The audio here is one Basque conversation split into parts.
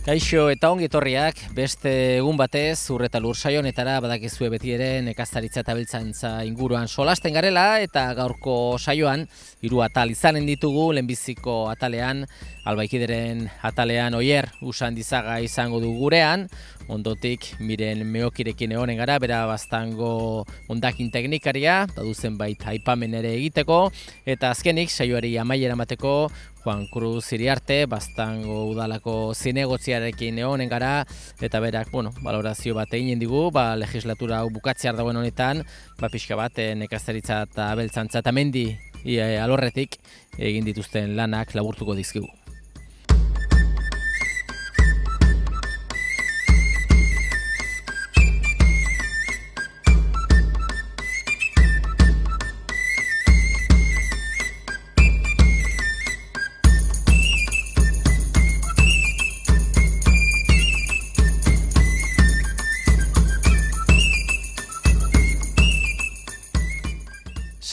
Kaixo eta ongi etorriak beste egun batez Ur eta Lur saio honetara badakizue beti ere nekazaritza eta abeltzaintza inguruan solasten garela eta gaurko saioan hiru atal izanen ditugu. Lehenbiziko atalean Albaikideren atalean Oier Usandizaga izango du gurean, ondotik Miren Meokirekin egonen gara, bera Baztango hondakin teknikaria, badu zenbait aipamen ere egiteko, eta azkenik saioari amaiera emateko Juan Cruz Iriarte, Baztango udalako zinegotziarekin egonen gara, eta berak, balorazio bat eginen digu, legislatura hau bukatzear dagoen honetan, pixka bat nekazaritza eta abeltzantza eta mendi alorretik egin dituzten lanak laburtuko dizkigu.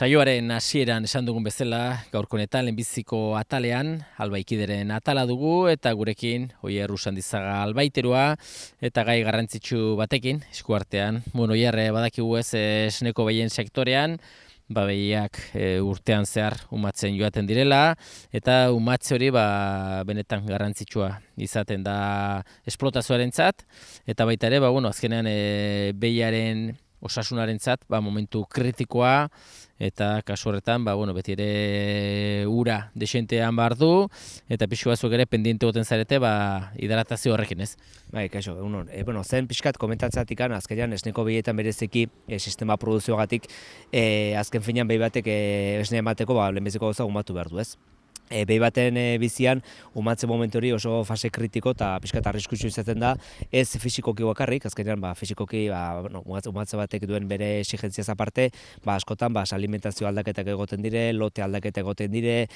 Saioaren hasieran esan dugun bezala, gaurko honetan lehenbiziko atalean Albaikideren atala dugu eta gurekin Oier Usandizaga albaiterua eta gai garrantzitsu batekin eskuartean. Oier, badakigu ez esneko behien sektorean, behiak urtean zehar umatzen joaten direla eta umatze hori benetan garrantzitsua izaten da esplotazioarentzat eta baita ere azkenean behiaren osasunarentzat momentu kritikoa eta kasu horretan beti ere ura desentean behar du eta pixu batzuk ere pendiente goten zarete hidratazio horrekin, ez? Bai, kaixo, zen pixkat komentatzatik azkenean esneko behietan bereziki sistema produzioagatik azken finean behi batek esnea emateko lehenbiziko gauza umatu behar du, ez? Behi baten bizian, umatze momentu hori oso fase kritiko eta pixkat arriskutsu izaten da, ez fisikoki bakarrik, azkenean fisikoki umatze batek duen bere exigentziaz aparte, askotan alimentazio aldaketak egoten dire, lote aldaketak egoten dire,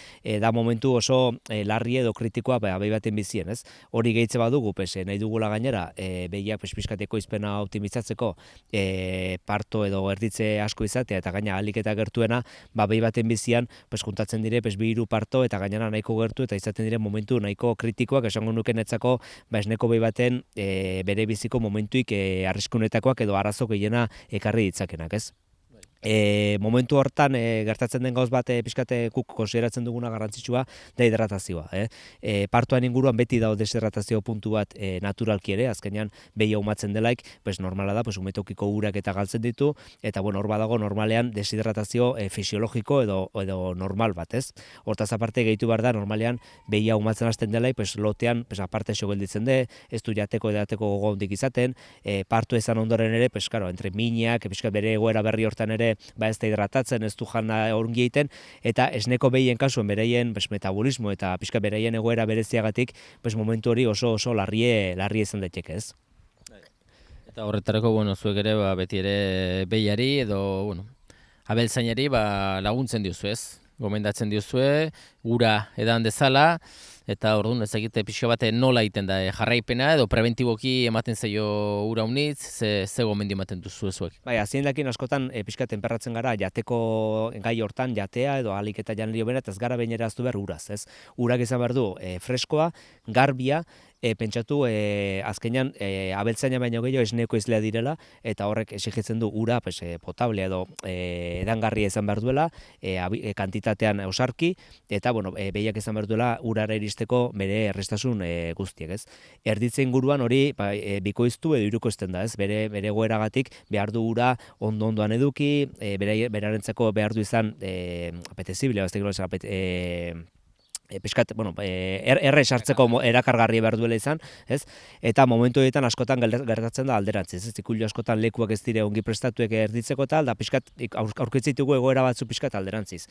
da momentu oso larri edo kritikoa behi baten bizien, ez? Hori gehitze badugu, nahi dugula gainera, behiak pixkateko izpena optimizatzeko parto edo erditze asko izatea eta gaina ahalik eta gertuena, behi baten bizian, juntatzen dire, bi hiru parto eta gainera nahiko gertu eta izaten dire momentu nahiko kritikoak esango nuke netzako esneko behi baten bere biziko momentuik arriskunetakoak edo arazo gehiena ekarri ditzakenak, ez? Momentu hortan gertatzen den gauz bat pixkate guk konsideratzen duguna garrantzitsua da hidratazioa. Partoan inguruan beti dago deshidratazio puntu bat naturalki ere, azkenean behi umatzen delaik, normala da, umetokiko urak eta galtzen ditu, eta hor badago normalean deshidratazio fisiologiko edo normal bat, ez? Hortaz aparte gehitu behar da, normalean behi umatzen hasten delaik, lotean aparte xo gelditzen de, ez du jateko edateko gogo hondik izaten, partu ezan ondoren ere, entre minak, bere egoera berri hortan ere ez da hidratatzen, ez du jana ongi egiten, eta esneko behien kasuen bereien metabolismo eta pixka bereien egoera bereziagatik momentu hori oso larrie izan daiteke, ez? Eta horretarako, zuek ere beti ere behiari edo abeltzainari laguntzen diozu, ez? Gomendatzen diozue, ura edan dezala, eta orduan ez egite pixka bat nola egiten da jarraipena edo preventiboki ematen zaio ura unitz, ze gomendio ematen duzu ezuek? Bai, aziendakin askotan pixka tenperratzen gara jateko gai hortan jatea edo ahalik eta janelio bera, eta ez gara behinera aztu behar uraz, ez? Urak izan behar du freskoa, garbia, pentsatu azkenean abeltzaina baino gehiago esneko izlea direla eta horrek exigitzen du ura potable edo edangarria izan behar duela, kantitatean osarki eta behiak izan behar duela urara iristeko bere errestasun guztiek, ez? Erditze inguruan hori bikoiztu edo hirukoizten da, ez? Bere goeragatik behar du ura ondoan eduki, berarentzako behar du izan apetezibile, pixkat, erre sartzeko erakargarri behar duela izan, ez? Eta momentu horietan askotan gertatzen da alderantziz, ez? Ikullu askotan lekuak ez dire ongi prestatuek erditzeko tal, da pixkat aurkitzitugu egoera batzu pixkat alderantziz.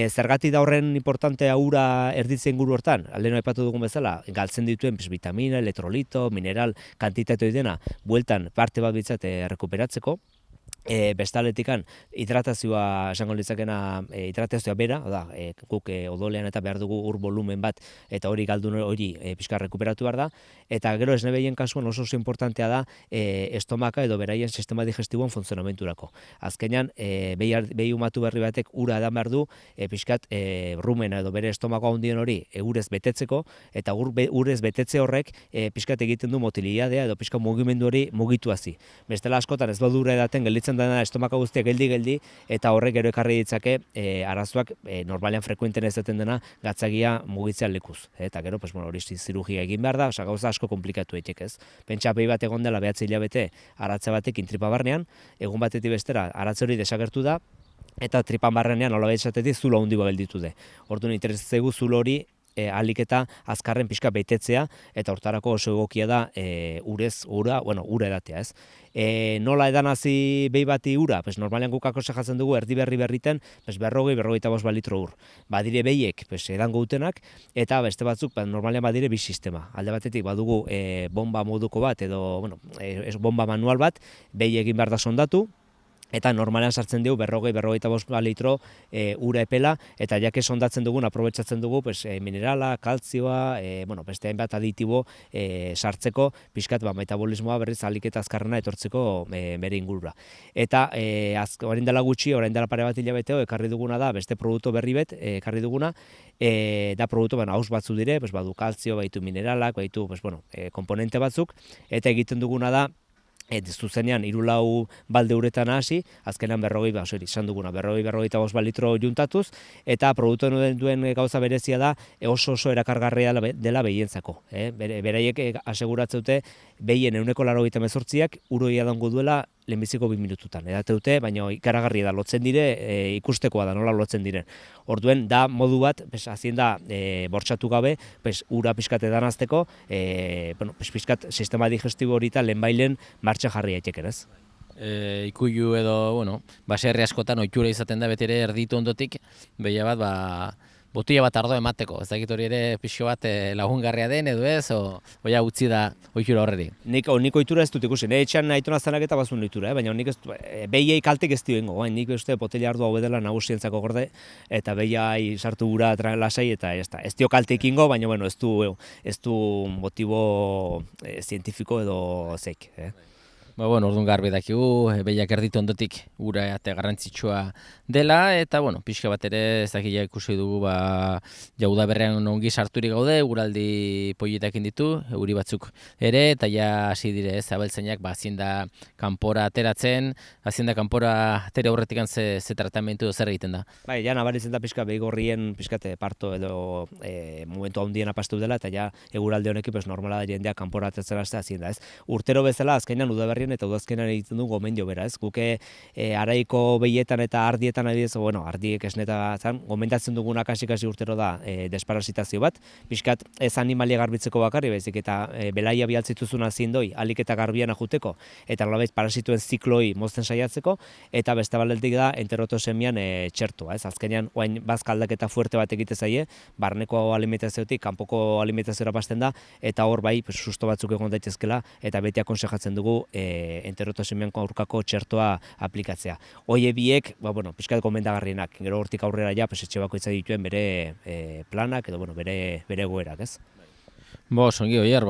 Zergatik da horren importantea ura erditzen inguru hortan, aldeno aipatu dugun bezala, galtzen dituen vitamina, elektrolito, mineral, kantitate dena, bueltan parte bat bitzat rekuperatzeko, bestaletikan hidratazioa esango litzakena hidratazioa bera, da, guk odolean eta behar dugu ur volumen bat eta hori galdu hori pixka rekuperatu behar da, eta gero esne behien kasuan oso importantea da estomaka edo beraien sistema digestiboan funtzionamenturako. Azkenean, behi umatu berri batek ura edan behar du, pixkat rumena edo bere estomako handien hori urez betetzeko, eta urez betetze horrek pixkat egiten du motilidadea edo pixka mugimendu hori mugituazi. Bestela askotan ez badura edaten gelditzen dena estomaka guztia geldi, eta horrek gero ekarri ditzake arazoak normalean frekuenten ez duten dena gatzagia mugitzean lekuz. Eta gero, hori zirurgia egin behar da, gauza asko komplikatu eitek ez. Pentsa behi bat egon dela 9 hilabete aratze batekin tripa barnean, egun batetik bestera aratze hori desagertu da, eta tripan barrenean nola esatetik zulo handi gelditu de. Orduan interesatzaigu zulo hori ahalik eta azkarren pixka betetzea, eta hortarako oso egokia da ura edatea, ez. Nola edanazi behi bati ura? Normalean guk akonsejatzen dugu erdi berriten 40-45 litro ur. Badire behiek edango dutenak, eta beste batzuk normalean badire bi sistema. Alde batetik badugu bomba moduko bat, edo bomba manual bat, behi egin behar da sondatu, eta normalean sartzen dugu 40-45 litro ura epela, eta jake sondatzen dugun, aprobetxatzen dugu minerala, kaltzioa, beste hainbat aditibo sartzeko, pixkat metabolismoa berriz ahalik eta azkarrena etortzeko bere ingurura. Eta orain dela gutxi, orain dela pare bat hilabeteo, ekarri duguna da, beste produktu berri bet, ekarri duguna, da produktu haus batzu dire, badu kaltzio, baitu mineralak, baitu komponente batzuk, eta egiten duguna da, zuzenean 3-4 balde uretan hasi, azkenan 40-45 litro juntatuz, eta produktu duen gauza berezia da oso erakargarria dela behientzako. Beraiek aseguratzeute behien 188ak uroia dango duela lehenbiziko 2 minututan. Edate dute, baina ikaragarri da, lotzen dire, ikustekoa da, nola lotzen diren. Orduen, da modu bat, hazien da, bortxatu gabe, ura pixkat edanazteko, pixkat sistema digestibo hori eta lehenbailen martxa jarri aiteken, ez? Ikuilu edo, baserri askotan ohitura izaten da beti ere erditu ondotik, behia bat, botila bat ardo emateko, ez dakit hori ere pixo bat lagungarria den edo ez, oia utzi da ohitura horreri. Nik ohitura ez dut ikusi, etxean aitona zanak eta bazun ohitura, baina nik behiei kaltek ez dioengo, nik uste botila ardoa hobe dela nagusientzako gorde, eta behiai sartu gura lasai eta ez dio kalte ikingo, baina ez du motibo zientifiko edo zeik. Orduan garbi dakigu, behiak erditu ondotik ura eta garrantzitsua dela, eta pixka bat ere ez dakila ikusi dugu jauda berrean ongi sarturik gaude, uraldi politakin ditu, euri batzuk ere, eta ja hasi dire abeltzainak hazien da kanpora ateratzen, hazien da kanpora atera aurretik ze tratamentu zer egiten da. Bai, ja nabaritzen da pixka behi gorrien pixkate parto edo momentu handien apastu dela, eta ja eguralde honekin normala da jendea kanpora ateratzen hazien da, ez. Urtero bezala azkenean udaberrien eta udazkenean egiten du gomendio bera, ez? Guke araiko behietan eta ardietan adibidez, ardiek esneta zan, gomendatzen dugunak hasi urtero da desparasitazio bat, pixkat ez animalia garbitzeko bakarri, baizik eta belaia bialtzituzun azindoi, alik eta garbian ajuteko, eta nolabait parasituen zikloi mozten saiatzeko, eta beste baldetik da enterotosemian txertua, ez? Azkenean, oain bazka aldaketa fuerte bat egite zaie, barneko alimentaziotik, kanpoko alimentaziora pasten da, eta hor bai, susto batzuk egon daitezkela, eta beti akonsejatzen dugu enterotosemian aurkako txertoa aplikatzea. Hoie biek, pixkat gomendagarrienak, gero hortik aurrera ja, etxe bakoitza dituen bere planak edo bere egoerak, ez? Songi oier,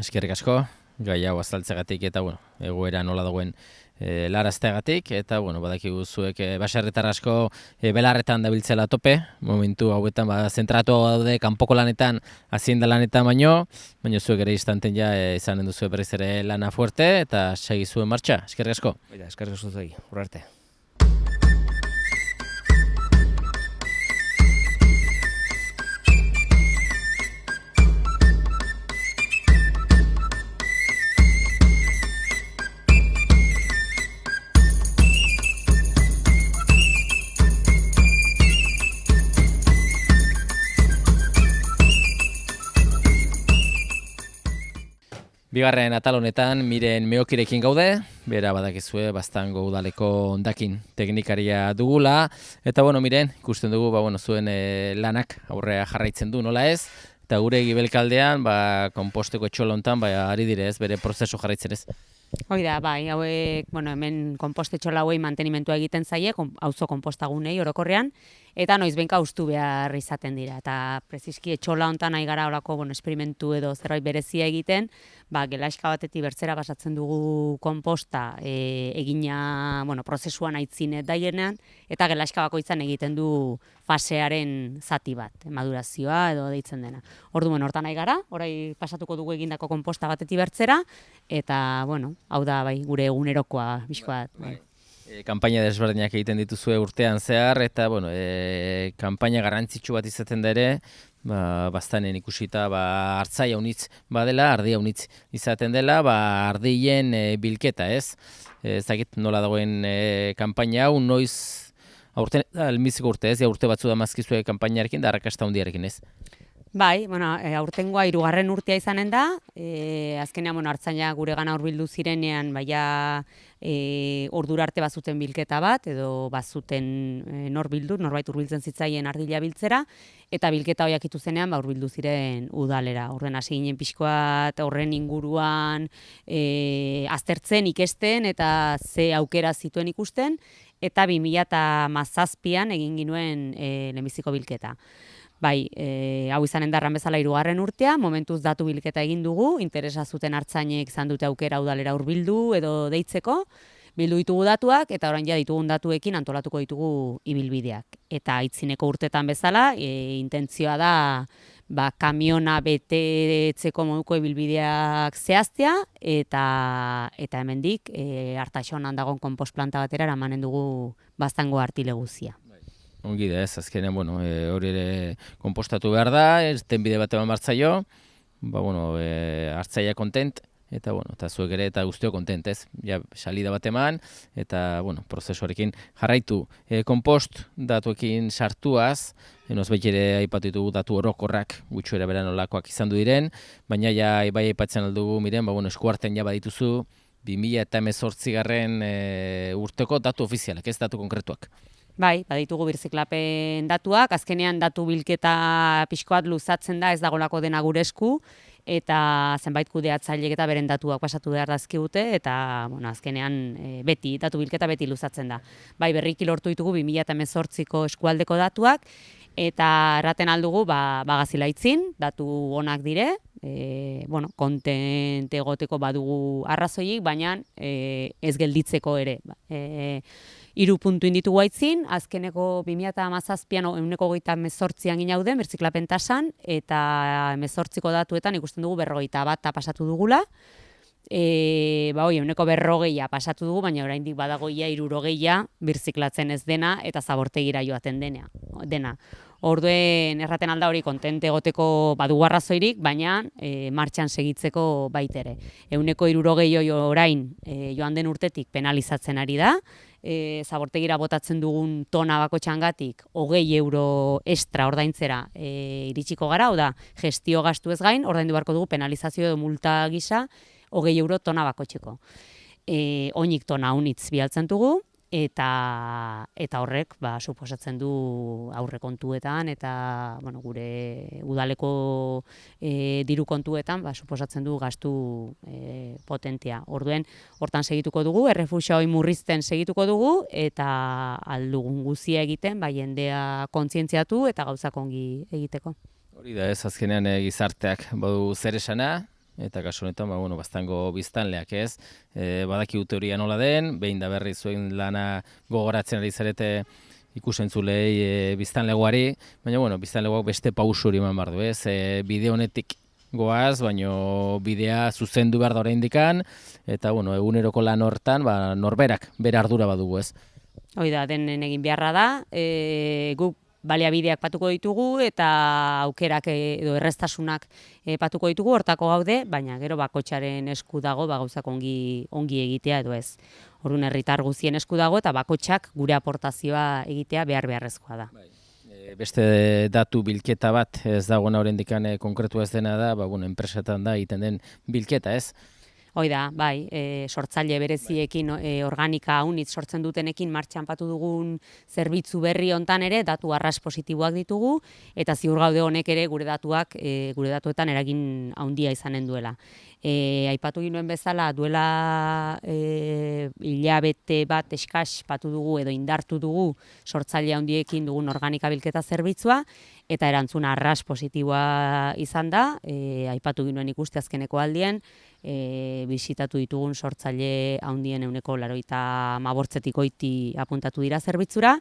eskerrik asko, gai hau azaltzegatik eta egoera nola dagoen larazteagatik, eta badakigu zuek baserritar asko belarretan dabiltzela tope, momentu hauetan zentratu daude kanpoko lanetan, hazien da lanetan baino zuek ere instanten ja izanen duzu berriz ere lana fuerte, eta segi zuen martxa, eskerrik asko. Eskerrik asko zuei, urrarte. Bigarren atal honetan Miren Meokirekin gaude, bera badakizue Baztango udaleko hondakin teknikaria dugula, eta Miren, ikusten dugu zuen lanak aurrea jarraitzen du, nola ez? Eta gure gibelkaldean, konposteko etxolo hontan ari direz, bere prozesu jarraitzen ez. Hoi da, bai, hauek, hemen konpostetxo hauei mantenimentua egiten zaie, auzo konpostagunei orokorrean, eta noizbehinka hustu behar izaten dira. Eta preziski etxola hontan nahi gara horako, esperimentu edo zerbait berezia egiten, gelaxka batetik bertzera pasatzen dugu konposta egina, prozesuan aitzine daienean, eta gelaxka bakoitzan egiten du fasearen zati bat, madurazioa edo deitzen dena. Orduan hortan nahi gara, orai pasatuko dugu egindako konposta batetik bertzera, eta, hau da, bai, gure egunerokoa, bizkoa. Kanpaina desberdinak egiten dituzue urtean zehar, eta, kanpaina garrantzitsu bat izaten da ere, bastanen ikusita, hartzaia unitz badela, ardia unitz izaten dela, ardien bilketa, ez? Ez dakit nola dagoen kanpaina hau, noiz, aurten, elmiziko urte, ez? Urte batzu da mazkizue kanpainarekin, da arrakasta hundiarekin, ez? Bai, aurtengoa 3. urtea izanen da, azkenean hartzaina gure gana hurbildu zirenean, ordura arte bazuten bilketa bat, edo bazuten norbait hurbiltzen zitzaien ardila biltzera, eta bilketa horiak ituzenean hurbildu ziren udalera. Horren hasi ginen pixkoat horren inguruan aztertzen, ikesten, eta ze aukera zituen ikusten, eta 2017an egin ginuen lehenbiziko bilketa. Bai, hau izanen darran bezala 3. urtea, momentuz datu bilketa egin dugu, interesa zuten hartzainek izan dute aukera udalera hurbildu edo deitzeko, bildu ditugu datuak, eta orain ja ditugun datuekin antolatuko ditugu ibilbideak. Eta aitzineko urtetan bezala, intentzioa da kamiona betetzeko moduko ibilbideak zehaztea, eta hemendik Artaxonan dagoen konpostplanta batera eramanen dugu Baztango artile guzia. Ongi da ez, azkenean, hori ere konpostatu behar da, tenbide bat eman martzaio, hartzaia kontent, eta zuek ere eta guztio kontent, ez? Ja, salida bat eman, eta, prozesuarekin jarraitu. Konpost datuekin sartuaz, nozbait ere aipatu ditugu datu orokorrak gutxu ere beran olakoak izan du diren, baina ja, bai aipatzen aldugu, miren, eskuartean ja badituzu, 2018 urteko datu ofizialak, ez datu konkretuak. Bai, baditugu birziklapen datuak, azkenean datu bilketa pixkoat luzatzen da, ez dagolako dena gure esku, eta zenbait kudeatzailek eta beren datuak pasatu behar dazkigute, eta azkenean datu bilketa beti luzatzen da. Bai, berriki lortu ditugu 2018ko eskualdeko datuak, eta erraten aldugu bagazilaitzin, datu onak dire, kontent egoteko badugu arrazoiik, baina ez gelditzeko ere. 3 puntu inditugu aitzin, azkeneko 2017an 128an ginauden, birziklapen tasan, eta 18ko datuetan ikusten dugu 51 pasatu dugula. 140a pasatu dugu, baina oraindik badagoia 60a birziklatzen ez dena, eta zabortegira joaten dena. Orduen erraten alda hori kontent egoteko badugu arrazoirik, baina martxan segitzeko baitere. 160 orain joan den urtetik penalizatzen ari da, zabortegira botatzen dugun tona bakotxangatik 20 euro extra ordaintzera iritsiko gara, hau da, gestio gastu ez gain, ordaindu beharko dugu penalizazio edo multa gisa 20 euro tona bakotxeko. Oinik tona unitz bialtzen dugu, eta horrek suposatzen du aurrekontuetan eta gure udaleko diru kontuetan suposatzen du gastu potentia. Orduen, hortan segituko dugu, errefusio hori murrizten segituko dugu, eta aldugun guzia egiten, jendea kontzientziatu eta gauzak ongi egiteko. Hori da ez, azkenean gizarteak badu zer esana, eta kasu honetan, Baztango biztanleak ez, badaki teoria nola den, behin da berri zuen lana gogoratzen ari zarete ikusentzulei biztanlegoari, baina biztanlegoak beste pausu hori eman behar du ez, bide honetik goaz, baina bidea zuzendu behar da oraindikan, eta eguneroko lan hortan norberak bere ardura badugu ez. Hoi da, denen egin beharra da, guk baliabideak patuko ditugu eta aukerak edo erreztasunak patuko ditugu, hortako gaude, baina gero bakotxaren esku dago gauzak ongi egitea edo ez. Orduan herritar guztien esku dago eta bakotxak gure aportazioa egitea beharrezkoa da. Beste datu bilketa bat ez dagoena oraindikan konkretu ez dena da, enpresetan da egiten den bilketa ez? Hoi da, bai, sortzaile bereziekin organika unitz sortzen dutenekin martxan patu dugun zerbitzu berri hontan ere datu arras positiboak ditugu, eta ziur gaude honek ere gure datuetan eragin handia izanen duela. Aipatu ginoen bezala, duela hilabete bat eskas patu dugu edo indartu dugu sortzaile handiekin dugun organika bilketa zerbitzua, eta erantzun arras positiboa izan da, aipatu ginoen ikuste azkeneko aldien, bisitatu ditugun sortzaile handien 95 goiti apuntatu dira zerbitzura,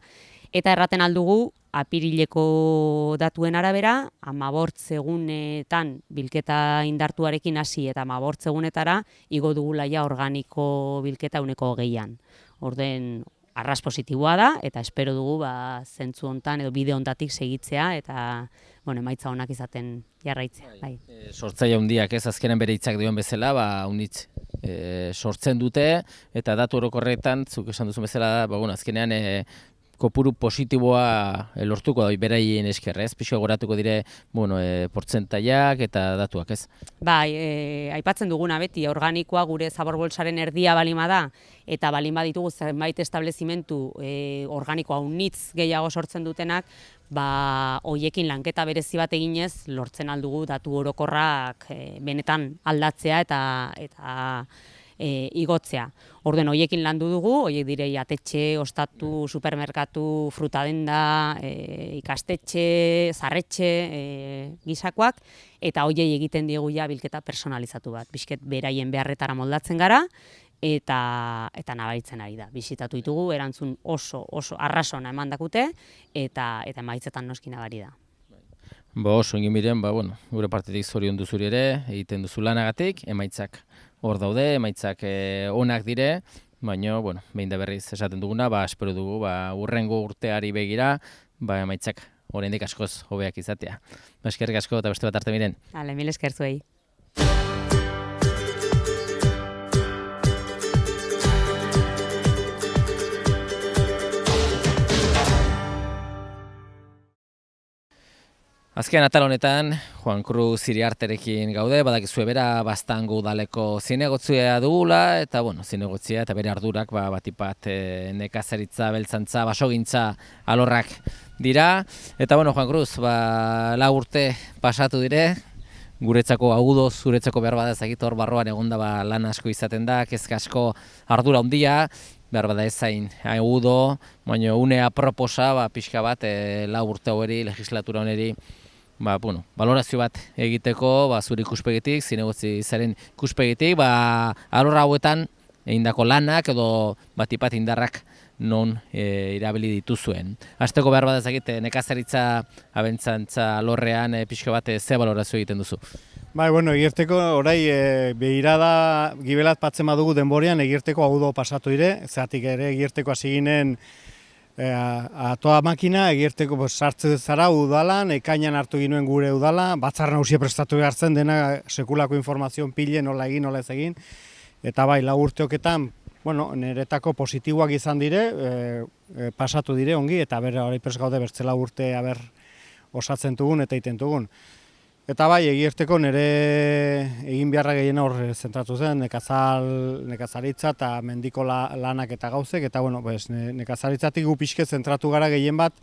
eta erraten aldugu apirileko datuen arabera, 15 egunetan bilketa indartuarekin hasi eta 15 egunetara igo dugula ja organiko bilketa 20%. Orden arras positiboa da, eta espero dugu zentzu hontan edo bide hontatik segitzea eta emaitza onak izaten jarraitzea. Bai. Sortzaile handiak ez azkenen bere hitzak dion bezala, unitz sortzen dute, eta datu orokorretan, zuk esan duzu bezala, azkenean kopuru positiboa lortuko da beraien esker, ez? Pixo goratuko dire, portzentaiak eta datuak, ez? Bai, aipatzen duguna beti, organikoa gure zaborbolsaren erdia balima da, eta balima ditugu zenbait establezimentu organikoa unitz gehiago sortzen dutenak, hoiekin lanketa berezi bat eginez, lortzen aldugu datu orokorrak benetan aldatzea eta igotzea. Orden hoiekin landu dugu, hoiek dire jatetxe, ostatu, supermerkatu, frutadenda, ikastetxe, zarretxe, gisakoak, eta hoiei egiten diegu ja bilketa personalizatu bat. Bizket beraien beharretara moldatzen gara, eta nabaritzen ari da. Bisitatu ditugu, erantzun oso arrasona eman dakute, eta emaitzetan noski nabari da. Oso egin biren, gure partetik zoriondu zuri ere, egiten duzu lanagatik, emaitzak hor daude, emaitzak onak dire, baina, behin da berriz esaten duguna, espero dugu, hurrengo urteari begira, emaitzak oraindik askoz hobeak izatea. Eskerrik asko eta beste bat arte Miren. Mil esker zuei. Azken atal honetan, Juan Cruz Iriarterekin gaude, badakizue bera Baztango udaleko zinegotzia dugula, eta zinegotzia eta bere ardurak batipat nekazaritza, beltzantza, basogintza alorrak dira. Eta Juan Cruz, 4 urte pasatu dire, guretzako agudo, zuretzako behar bada ezagit hor barroan egonda lan asko izaten da, kezka asko ardura handia, behar bada ezain agudo, baina une aproposa pixka bat 4 urte hori, legislatura honeri, balorazio bat egiteko, zure ikuspegitik, zinegotzi zaren ikuspegitik, alorra hauetan egindako lanak edo batipat indarrak non irabili dituzuen. Hasteko behar bada ezagite, nekazaritza abentzantza alorrean pixka bat ze balorazio egiten duzu? Egirteko orai behirada gibelat patzen badugu denborean egirteko agudo pasatu dire, zeatik ere egirteko hasi ginen atoa makina, egirteko sartze zara udalan, ekainan hartu ginuen gure udala, batzar nagusia prestatu behar zen, dena sekulako informazioan pile, nola egin, nola ez egin, eta 4 urteoketan, niretako positiboak izan dire, pasatu dire ongi, eta hori pres gaude bertzela urte osatzen dugun eta iten dugun. Eta egirteko nire egin beharra gehien hor zentratu zen, nekazaritza eta mendiko lanak eta gauzek, eta nekazaritzatik gu pixke zentratu gara gehien bat,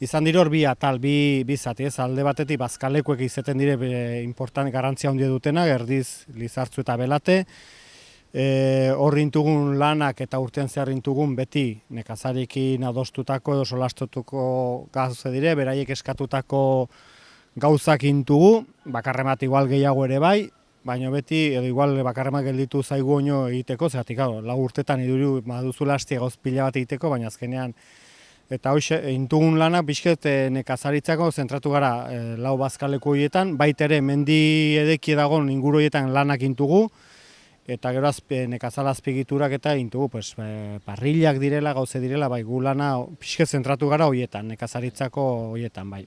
izan dire hor bi atal, bi zati, alde batetik bazkalekuek izaten dire important garrantzia handia dutena, Erdiz, Lizartzu eta Belate, hor intugun lanak eta urtean zehar intugun beti nekazarikin adostutako edo solastutuko gauze dire, beraiek eskatutako gauzak intugu, bakarremat igual gehiago ere bai, baina beti edo igual bakarremat gelditu zaigu oino egiteko, zeratik 4 urtetan iduru maduzu lastia gauz pila bat egiteko, baina azkenean eta hoxe, intugun lanak bizket nekazaritzako zentratu gara 4 bazkaleko horietan, baita ere mendi edeki dagoen inguru horietan lanak intugu, eta gero nekazal azpigiturak eta intugu, parrillak direla, gauze direla, gu lana bizket zentratu gara horietan, nekazaritzako horietan, bai.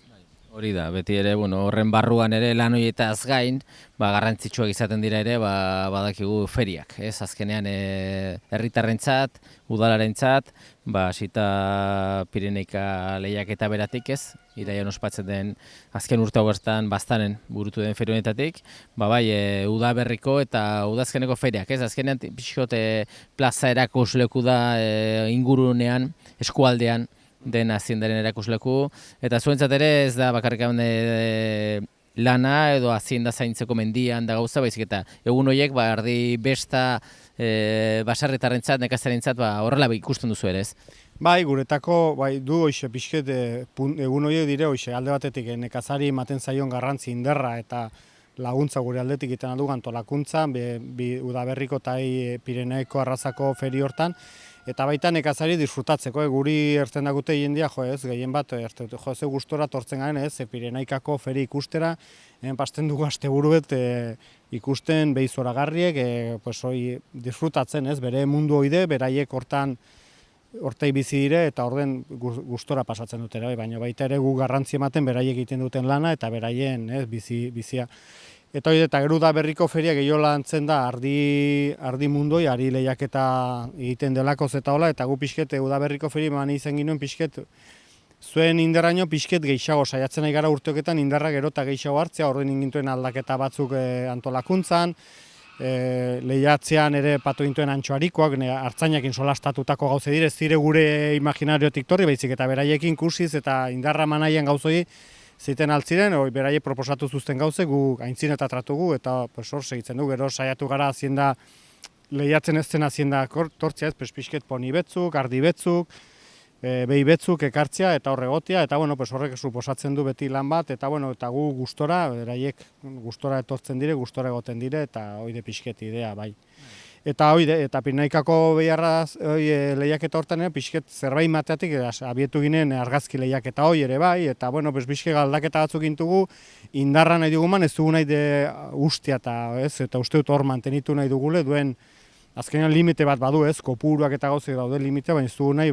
Hori da, beti ere, horren barruan ere lan horietaz gain, garrantzitsuak izaten dira ere, badakigu feriak, ez? Azkenean herritarrentzat, udalarentzat, Sita Pireneika lehiaketa beratik ez, iraian ospatzen den azken urte hauetan Baztanen burutu den feria honetatik, udaberriko eta udazkeneko feriak, ez? Azkenean pixkote plaza erakusleku da ingurunean, eskualdean, den aziendaren erakusleku, eta zuentzat ere ez da bakarrik lana edo hazienda zaintzeko mendian da gauza, baizik eta egun horiek ardi besta basarretarrentzat, nekazarentzat horrela ikusten duzu ere, ez? Bai, guretako du hoxe pixket egun horiek dire hoxe alde batetik nekazari ematen zaion garrantzi inderra eta laguntza gure aldetik egiten du antolakuntza, Udaberriko eta Pireneiko arrazako feri hortan, eta baita nekazari disfrutatzeko, guri erten dagute jendia, gehien bat, ze gustora tortzen garen, Pirenaikako feri ikustera, pasten dugu asteburuet ikusten behi zoragarriek, disfrutatzen, bere mundu hoide, beraiek hortai bizi dire eta orden gustora pasatzen dutera, baina baita ere gu garrantzi ematen beraiek egiten duten lana eta beraien bizia. Eta gero Udaberriko feria gehiago lantzen da ardi mundoi, ari lehiaketa egiten delakoz eta hola, eta gu pixket Udaberriko feria eman izan ginen pixket zuen inderraino pixket gehiago saiatzen nahi gara urteoketan indarra gero eta gehiago hartzea, orden ingintuen aldaketa batzuk antolakuntzan, lehiatzean ere patu gintuen antxoarikoak, hartzainakin solastatutako gauze dire, zire gure imaginariotik torri, baizik eta beraiekin kursiz eta indarra manaian gauzoi ziten altziren, beraiek proposatu zuzten gauze, gu aintzin eta tratugu, eta hor segitzen du, gero saiatu gara hazienda lehiatzen ez zen hazienda tortzea, pixket poni betzuk, ardi betzuk, behi betzuk ekartzea eta horre gotia, eta horrek suposatzen du beti lan bat, eta gu gustora, beraiek gustora etortzen dire, gustora egoten dire, eta hoide pixket idea, bai. Eta Pirenaikako behiarraz lehiaketa hortan pixket zerbait mateatik abietu ginen argazki lehiaketa hoi ere bai, eta pixket aldaketa batzuk gintugu, indarra nahi duguman ez dugu nahi ustea eta uste dut hor mantenitu nahi dugule, duen azkenean limite bat badu kopuruak eta gauzek daude limitea, baina ez dugu nahi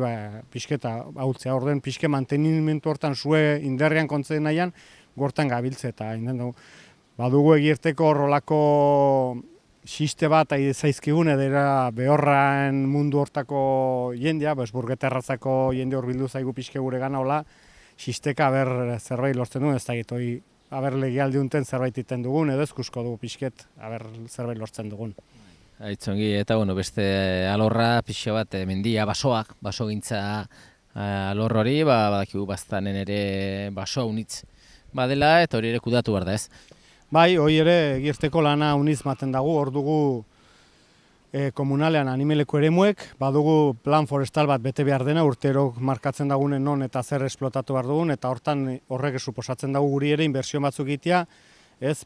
pixketa hautzea, orden pixke mantenimentu hortan zue indarrean kontzen nahian, gortan gabiltze eta badugu egirteko horrelako xiste bat zaizkigun edera behorraen mundu hortako jendea, burgeterrazako jende hor bildu zaigu pixke gure gana hola, xisteka aber zerbait lortzen duen, ez da gitu, aber legialdi unten zerbait iten dugun, edo eskusko dugu pixket, aber zerbait lortzen dugun. Aitzongi, eta beste alorra pixo bat mendia, basogintza alor hori, badakigu baztanen ere basoa unitz badela, eta hori ere kudatu behar da ez? Bai, hori ere egirteko lana uniz maten dago, hor dugu komunalean animeleko eremuek, badugu plan forestal bat bete behar dena, urtero markatzen dagunen non eta zer esplotatu behar dugun, eta hortan horrek suposatzen dago guri ere inbertsio batzuk egitea,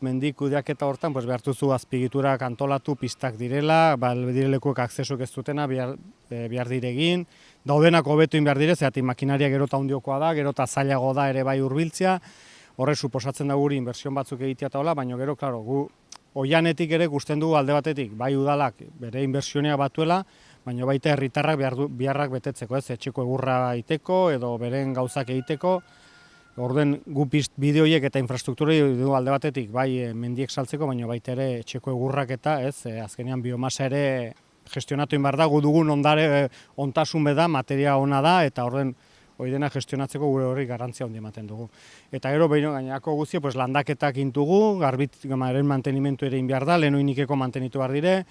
mendik kudeaketa hortan behartuzu azpigiturak antolatu, pistak direla, direlekuek aksesuk ez dutena behar diregin, daudenak hobetu behar dire, zeatik makinaria gero eta handiokoa da, gero eta zailago da ere bai hurbiltzea, horrek suposatzen da guri inbertsio batzuk egitea eta hola, baina gero, klaro, gu oianetik ere gusten dugu alde batetik, bai udalak bere inbertsionea batuela, baina baita herritarrak beharrak betetzeko, etxeko egurra egiteko edo beren gauzak egiteko, orden gu bideoiek eta infrastrukturei du alde batetik bai mendiek saltzeko, baina baita ere etxeko egurrak eta azkenean biomasa ere gestionatu behar da, gu dugun ondare ontasun beda, materia ona da, eta orden hori dena gestionatzeko gure horri garrantzia handi ematen dugu. Eta gero behin gainerako guztia landaketak intugu, garbitaren mantenimentu ere behar da, lehenoinikeko mantenitu behar dire,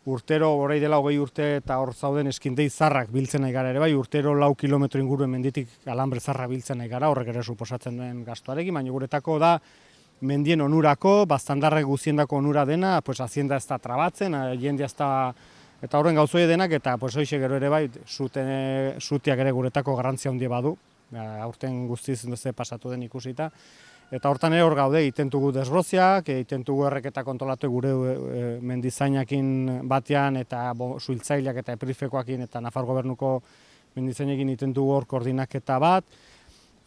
urtero orai dela 20 urte eta hor zauden eskindei zarrak biltzen nahi gara ere bai, urtero 4 kilometro inguruen menditik alambre zarra biltzen nahi gara, horrek ere suposatzen duen gastuarekin, baina guretako da mendien onurako, baztandarrek guziendako onura dena, hazienda ez da trabatzen, jendea ez da, eta horren gauzoi denak, eta hoxe gero ere bai, zutiak ere guretako garrantzia handia badu, aurten guztiz ze pasatu den ikusita. Eta hortan ere hor gaude, egiten dugu desroziak, egiten dugu erreketa kontrolatu gure mendizainakin batean, eta suhiltzaileak eta eprifekoakin eta Nafar Gobernuko mendizainekin egiten dugu hor koordinaketa bat.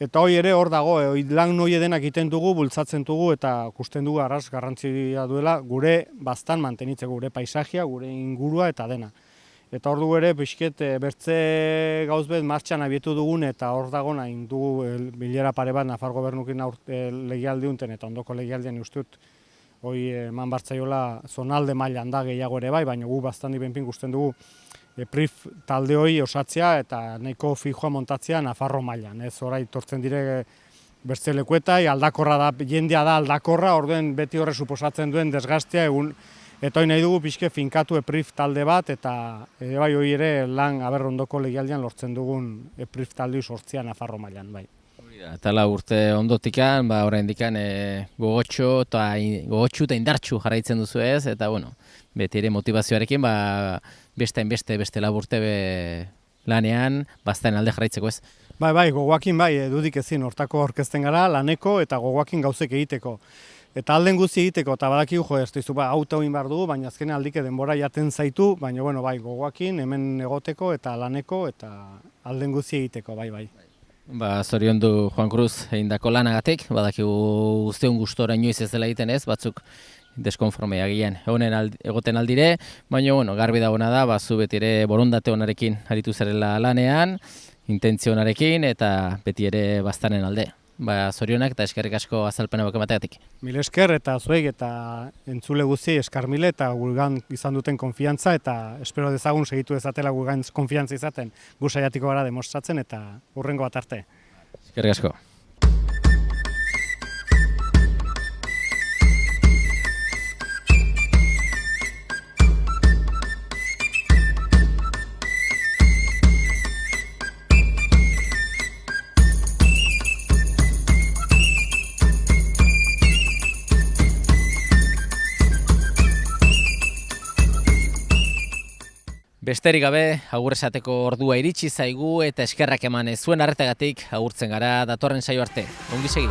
Eta hori ere hor dago, lan hori denak egiten dugu, bultzatzen dugu eta ikusten dugu arras garrantzia duela gure baztan mantenitzeko, gure paisajia, gure ingurua eta dena. Eta hor dugu ere, pixket, bertze gauzbet martxan abietu dugun eta hor dago nahi dugu bilera pare bat Nafar Gobernukin legialdi unten eta ondoko legialdian ustut hori eman bartzaiola zonalde mailan da gehiago ere bai, baina gu bastandi benpin gusten dugu PRIF talde hori osatzea eta nahiko fijoa montatzea Nafarro mailan. Ez orai tortzen dire bertze lekuetai, aldakorra da, jendea da aldakorra, orduen beti horre suposatzen duen desgastea egun. Eta hori nahi dugu pixke finkatu EPRIF talde bat, eta bai hori ere lan aberrondoko legialdian lortzen dugun EPRIF talde sortzea Nafarro mailan, bai. Eta 4 urte ondotikan, oraindikan gogotsu eta indartsu jarraitzen duzu ez, eta beti ere motivazioarekin, beste 4 urte lanean, bazten alde jarraitzeko ez. Bai, gogoakin dudik ezin, hortako orkesten gara, laneko eta gogoakin gauzek egiteko. Eta alden guzti egiteko, eta badakigu ez dizu, auto egin behar dugu, baina azkenean aldike denbora jaten zaitu, baina gogoakin hemen egoteko eta laneko eta alden guzti egiteko, bai. Zoriondu Juan Cruz egindako lanagatik, badakigu guztion gustora inoiz ez dela egiten ez, batzuk deskonformea gian egoten aldire, baina garbi dagoena da, zu beti ere borondate honarekin aritu zarela lanean, intentzio honarekin eta beti ere baztanen alde. Zorionak eta eskerrik asko azalpena emateagatik. Mil esker eta zuek eta entzule guzti eskar mile eta gulgan izan duten konfiantza eta espero dezagun segitu dezatela gulgan konfiantza izaten gu saiatuko gara demostratzen eta hurrengo bat arte. Eskerrik asko. Besterik gabe, agur esateko ordua iritsi zaigu eta eskerrak eman zuen arretagatik agurtzen gara datorren saio arte. Ongi segi.